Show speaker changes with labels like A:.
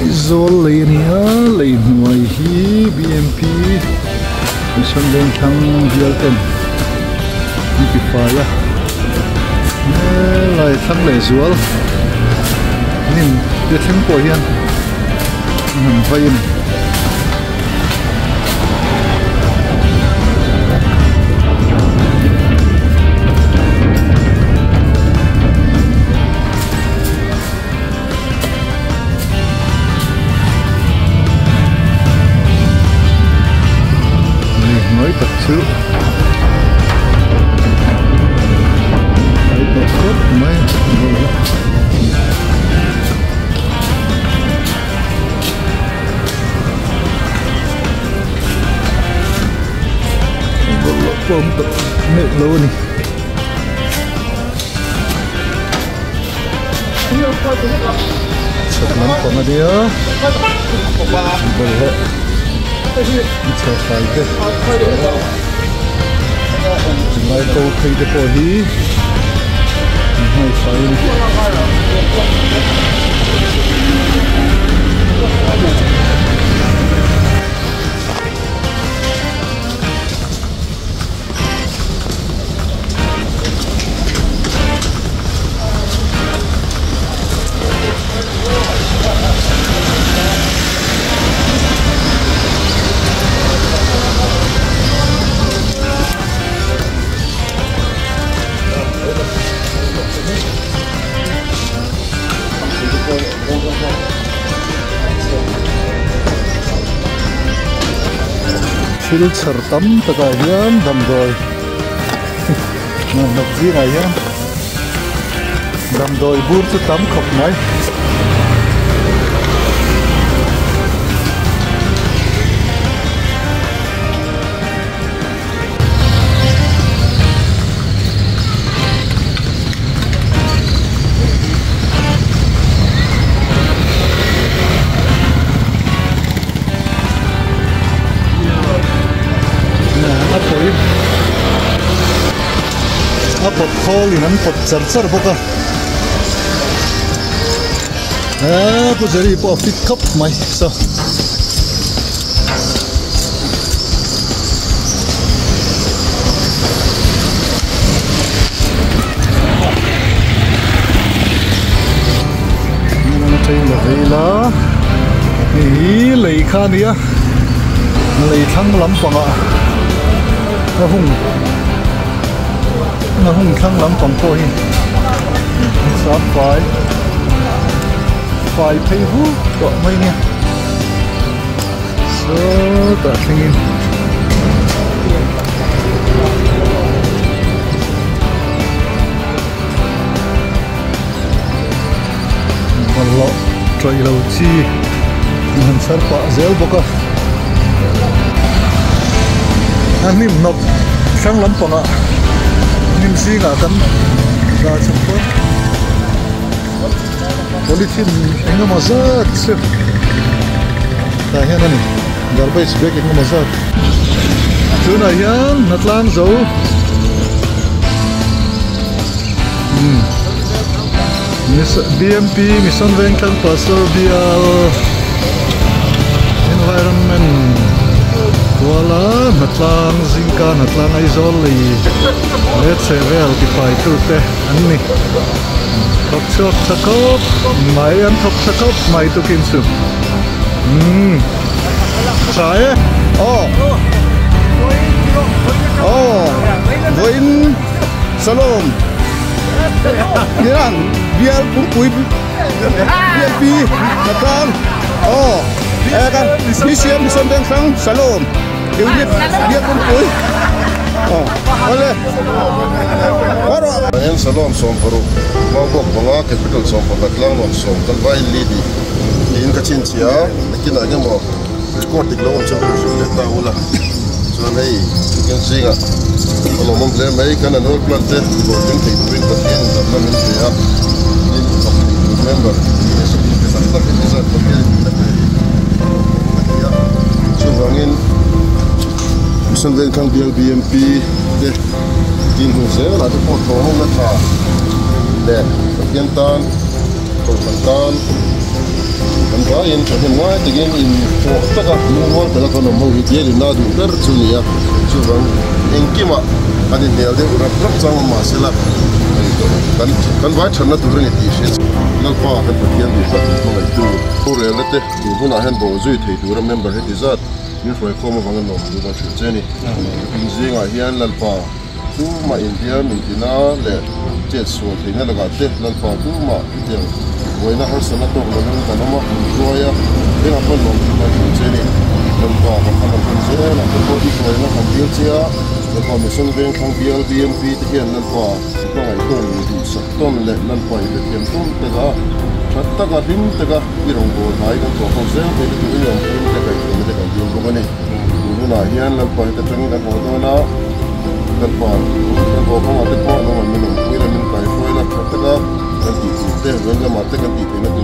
A: Aizol lei ni a lei nuai hi BMP mission den thang VLN amplifier lai thang le zual nin te thang po hian vain tập sự tập tốt mấy bom tập mệt luôn đi sắp lắm còn ở đây á chờ phải thế mai câu thấy được rồi đi hai phải Phil char tam taka hian dam doi nok ji ngai hian dam doi bur chu tam khop mai pot kholi nan pot char boka pujari po fit cup mai so nana chai la vela hi lei khania lei thang lampanga hung khang lắm còn cô hi sao phải thấy hú gọi mấy nè số tạ thanh in còn lọ trời lâu chi mình sát quả dẻo bốc anh niệm nộp khang lắm còn ạ nim si nga kan ra champo politin enga mazat se ta hian ani garbage bag enga mazat tuna hian natlang zo BMP mission venkang pastor bial environment wala natlang zingka natlang aizol li let's say well ki pai tu te anni thok chok sakop mai an thok sakop mai tu kin su sai voin salom kiran biar pui BMP natlang kan mission dan sang salom dia pun pui oleh
B: en salom som paru mau bok banga capital som pakatlang nok som talwai lidi in ka chin chia kina nya mo record tik lo chang su le ta ula so nei ken singa lo mong le mai kana no plante go tin tik pin ta tin da na min ya in member so ke sa ta ke sa to ke Sungangin mission venkang BMP de tin huse la de pot ho la tha de piantan kolpantan kan Wah in terhen wah tegen in taka muwal pela kono mau hitie di nadu percunia subang engkima adi nialde urap rap sang masela kan wah chana turun itu sih nalpa kan bagian di mana itu urelete ibuna hen bozui thei turam member hetizat ni foi komo bangan nom du ba cheni inzinga hian nalpa tu ma India mintina le jet so thina laga te nalpa tu ma te Wena har sana to lalu tanama roya dengan apa nom ma cheni nalpa makana punje na ko di ko na kambil cia nalpa mission bank kang BNP te hian nalpa ko ngai to ni du sakton le nalpa ile kem tum te ga chatta ga dim te ga irong go nai ga to ko se te tu ni om tum te ga ni te ga dim go ni nu na hian nalpa te tangi na ko to na nalpa ko ma te ko no ma no kuira min kai foi na chatta ga kan ti te wen la ma te kan ti te na tu